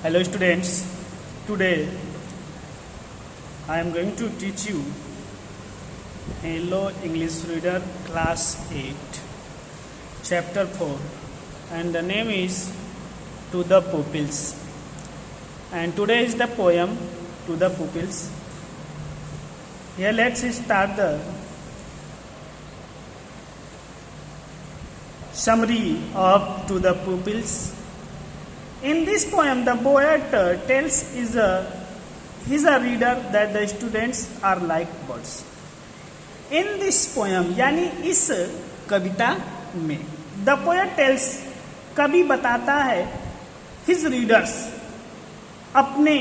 Hello students, today I am going to teach you Hello English Reader Class 8 Chapter 4 and the name is To the Pupils, and today is the poem To the Pupils. Here let's start the summary of To the Pupils. In this poem, the poet tells he's a reader that the students are like birds. In this poem, यानी इस कविता में, the poet tells, कवि बताता है, his readers, अपने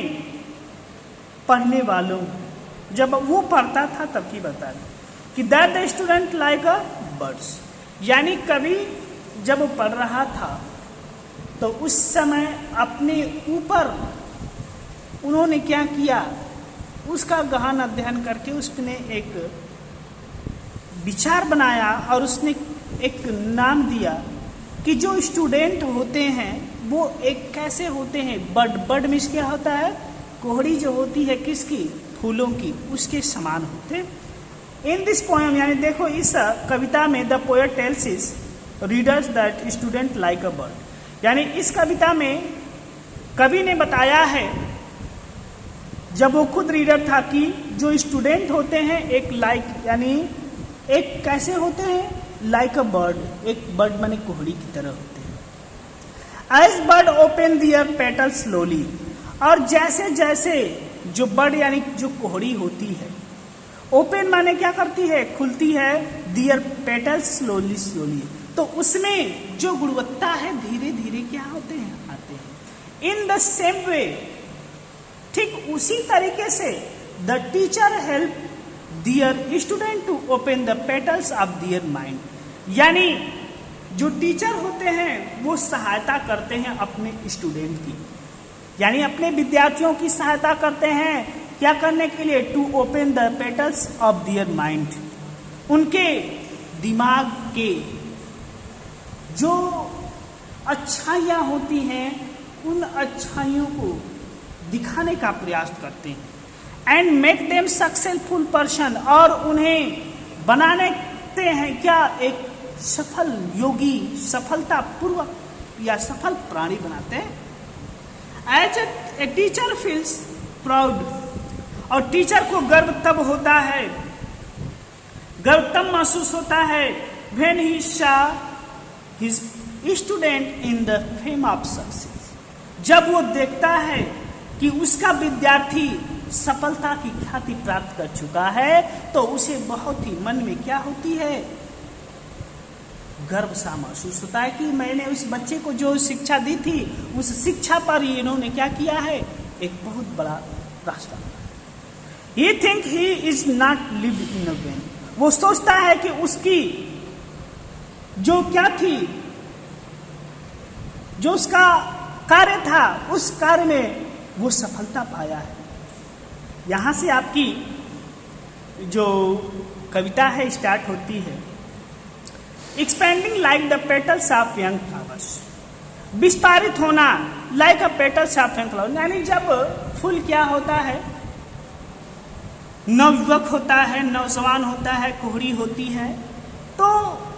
पढ़ने वालों, जब वो पढ़ता था तब की बता रहे कि that the student like a birds. यानी कवि जब वो पढ़ रहा था तो उस समय अपने ऊपर उन्होंने क्या किया, उसका गहन अध्ययन करके उसने एक विचार बनाया और उसने एक नाम दिया कि जो स्टूडेंट होते हैं वो एक कैसे होते हैं, बर्ड मीन्स क्या होता है, कोहड़ी जो होती है किसकी, फूलों की, उसके समान होते. इन दिस पोएम यानी देखो इस कविता में the poet tales his readers that student like a bird. यानी इस कविता में कवि ने बताया है जब वो खुद रीडर था कि जो स्टूडेंट होते हैं एक यानी एक कैसे होते हैं, लाइक अ बर्ड, एक बर्ड माने कोहड़ी की तरह होते हैं. एज बर्ड ओपन दियर पेटल स्लोली, और जैसे जैसे जो बर्ड यानी जो कोहड़ी होती है, ओपन माने क्या करती है, खुलती है, दियर पेटल्स स्लोली स्लोली, तो उसमें जो गुणवत्ता है धीरे धीरे क्या होते हैं, आते हैं. इन द सेम वे, ठीक उसी तरीके से the teacher help their student to open the petals of their mind. यानी जो टीचर होते हैं वो सहायता करते हैं अपने स्टूडेंट की, यानी अपने विद्यार्थियों की सहायता करते हैं क्या करने के लिए, to open the petals of their mind. उनके दिमाग के जो अच्छाइयाँ होती हैं उन अच्छाइयों को दिखाने का प्रयास करते हैं. And make them successful person, और उन्हें बनाते हैं क्या, एक सफल योगी, सफलता पूर्वक या सफल प्राणी बनाते हैं. As a teacher feels proud, और टीचर को गर्व तब होता है, गर्व तब महसूस होता है व्हेन ही सा his student in the fame of success, जब वो देखता है कि उसका विद्यार्थी सफलता की ख्याति प्राप्त कर चुका है, तो उसे बहुत ही मन में क्या होती है, गर्व सा महसूस होता है कि मैंने उस बच्चे को जो शिक्षा दी थी उस शिक्षा पर इन्होंने क्या किया है, एक बहुत बड़ा रास्ता. He think he is not lived in a vain, वो सोचता है कि उसकी जो क्या थी, जो उसका कार्य था उस कार्य में वो सफलता पाया है. यहां से आपकी जो कविता है स्टार्ट होती है. Expanding like the petals of young flowers, विस्तारित होना like a petals of young flowers, यानी जब फूल क्या होता है, नवयुवक होता है, नौजवान होता है, कोहड़ी होती है, तो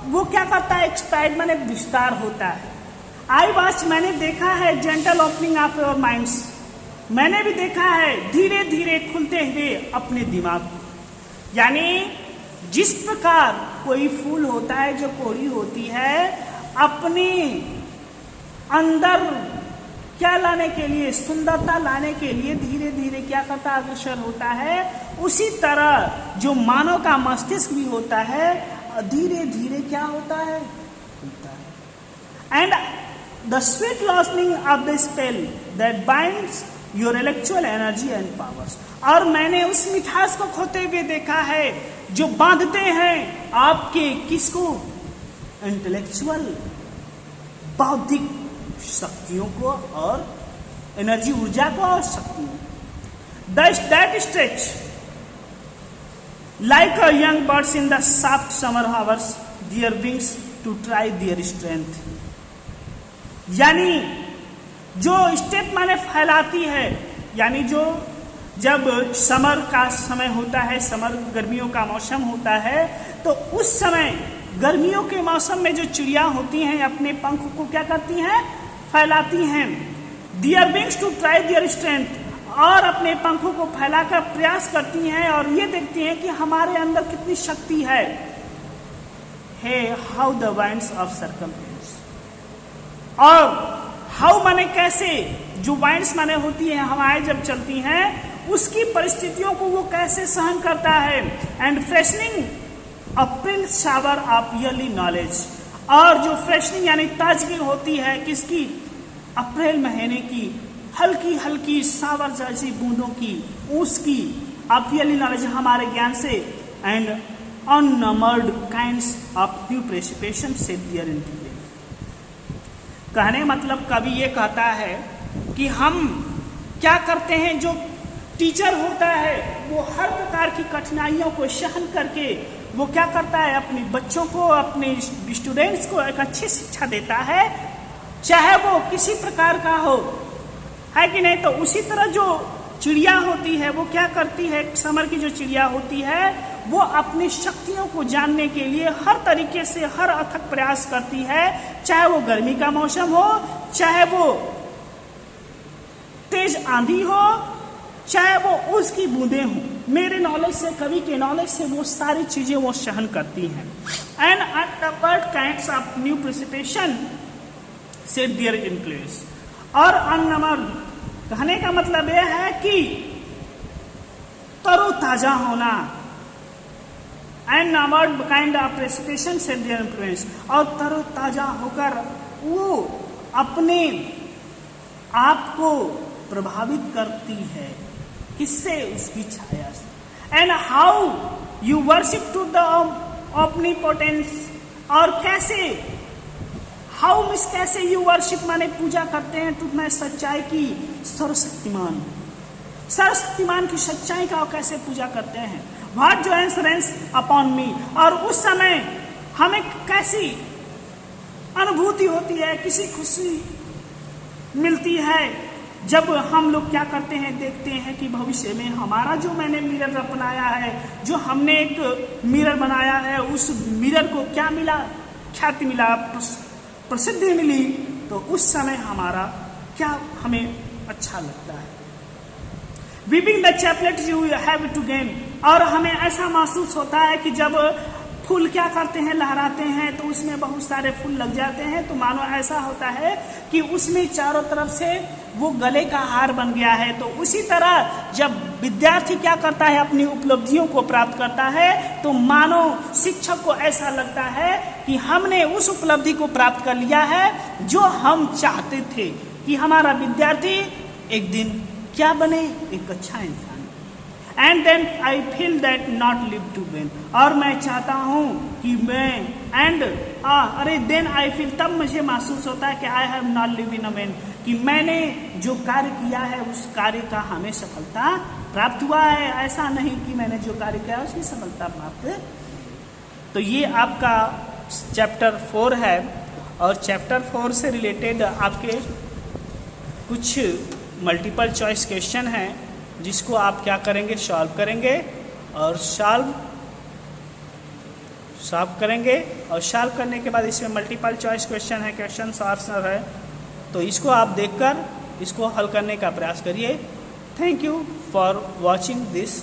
वो क्या करता है, एक्सपांड माने विस्तार होता है. आई वॉच, मैंने देखा है, gentle opening of your minds, मैंने भी देखा है धीरे धीरे खुलते हुए अपने दिमाग को. यानी जिस प्रकार कोई फूल होता है जो कोहड़ी होती है, अपने अंदर क्या लाने के लिए, सुंदरता लाने के लिए धीरे धीरे क्या करता, अग्रसर होता है, उसी तरह जो मानव का मस्तिष्क भी होता है धीरे धीरे क्या होता है, खुलता है. And the sweet loosening of the spell that binds your intellectual energy and powers, और मैंने उस मिठास को खोते हुए देखा है जो बांधते हैं आपके किसको, इंटेलेक्चुअल बौद्धिक शक्तियों को और एनर्जी ऊर्जा को और शक्तियों. That stretch like a young birds in the soft summer hours their wings to try their strength. यानी जो स्टेप माने फैलाती है, यानी जो जब समर का समय होता है, समर गर्मियों का मौसम होता है, तो उस समय गर्मियों के मौसम में जो चिड़िया होती हैं अपने पंख को क्या करती हैं, फैलाती हैं। Their wings to try their strength, और अपने पंखों को फैलाकर प्रयास करती हैं और ये देखती हैं कि हमारे अंदर कितनी शक्ति है। Hey how the winds of circumstance, और हाउ माने कैसे, जो वाइंड्स माने होती है हवाएं जब चलती हैं उसकी परिस्थितियों को वो कैसे सहन करता है। And freshening April shower of yearly knowledge, और जो फ्रेशनिंग यानी ताजगी होती है किसकी, अप्रैल महीने की हल्की हल्की सावर जैसी बूंदों की, उसकी ऑफ ईयरली नॉलेज हमारे ज्ञान से। And unnumbered kinds of new precipitation set there in to. कहने मतलब कवि ये कहता है कि हम क्या करते हैं, जो टीचर होता है वो हर प्रकार की कठिनाइयों को सहन करके वो क्या करता है, अपने बच्चों को, अपने स्टूडेंट्स को एक अच्छी शिक्षा देता है, चाहे वो किसी प्रकार का हो, है कि नहीं। तो उसी तरह जो चिड़िया होती है वो क्या करती है, समर की जो चिड़िया होती है वो अपनी शक्तियों को जानने के लिए हर तरीके से हर अथक प्रयास करती है, चाहे वो गर्मी का मौसम हो, चाहे वो तेज आंधी हो, चाहे वो उसकी बूंदें हो। मेरे नॉलेज से, कवि के नॉलेज से वो सारी चीजें वो सहन करती हैं। And unnumbered kinds of new precipitation set their influence, और अननंबर्ड कहने का मतलब यह है कि तरोताजा होना। And numbered kind of precipitation set their influence, और तरोताजा होकर वो अपने आप को प्रभावित करती है, किससे, उसकी छाया से। And how you worship to the omnipotence, और कैसे, हाउ मीन्स कैसे, यू वर्शिप माने पूजा करते हैं, टू मैं सच्चाई की, सर्वशक्तिमान, सर्वशक्तिमान की सच्चाई का कैसे पूजा करते हैं। व्हाट जो इंश्योरेंस अपॉन मी, और उस समय हमें कैसी अनुभूति होती है, किसी खुशी मिलती है जब हम लोग क्या करते हैं, देखते हैं कि भविष्य में हमारा जो मैंने मिरर अपनाया है, जो हमने एक मिरर बनाया है, उस मिरर को क्या मिला, ख्याति मिला, प्रसिद्धि मिली, तो उस समय हमारा क्या हमें अच्छा लगता है। Weaving the chaplet you have to gain, और हमें ऐसा महसूस होता है कि जब फूल क्या करते हैं, लहराते हैं, तो उसमें बहुत सारे फूल लग जाते हैं, तो मानो ऐसा होता है कि उसमें चारों तरफ से वो गले का हार बन गया है। तो उसी तरह जब विद्यार्थी क्या करता है, अपनी उपलब्धियों को प्राप्त करता है, तो मानो शिक्षक को ऐसा लगता है कि हमने उस उपलब्धि को प्राप्त कर लिया है जो हम चाहते थे कि हमारा विद्यार्थी एक दिन क्या बने, एक अच्छा इंसान। And then I feel that not live to vain, और मैं चाहता हूँ कि मैं अरे देन आई फील, तब मुझे महसूस होता है कि I have not live in a when, कि मैंने जो कार्य किया है उस कार्य का हमें सफलता प्राप्त हुआ है, ऐसा नहीं कि मैंने जो कार्य किया उसकी सफलता प्राप्त। तो ये आपका चैप्टर 4 है, और चैप्टर 4 से रिलेटेड आपके कुछ मल्टीपल चॉइस क्वेश्चन हैं जिसको आप क्या करेंगे, सॉल्व करेंगे, और सॉल्व करेंगे, और सॉल्व करने के बाद इसमें मल्टीपल चॉइस क्वेश्चन है, क्वेश्चन आंसर है, तो इसको आप देखकर इसको हल करने का प्रयास करिए। Thank you for watching this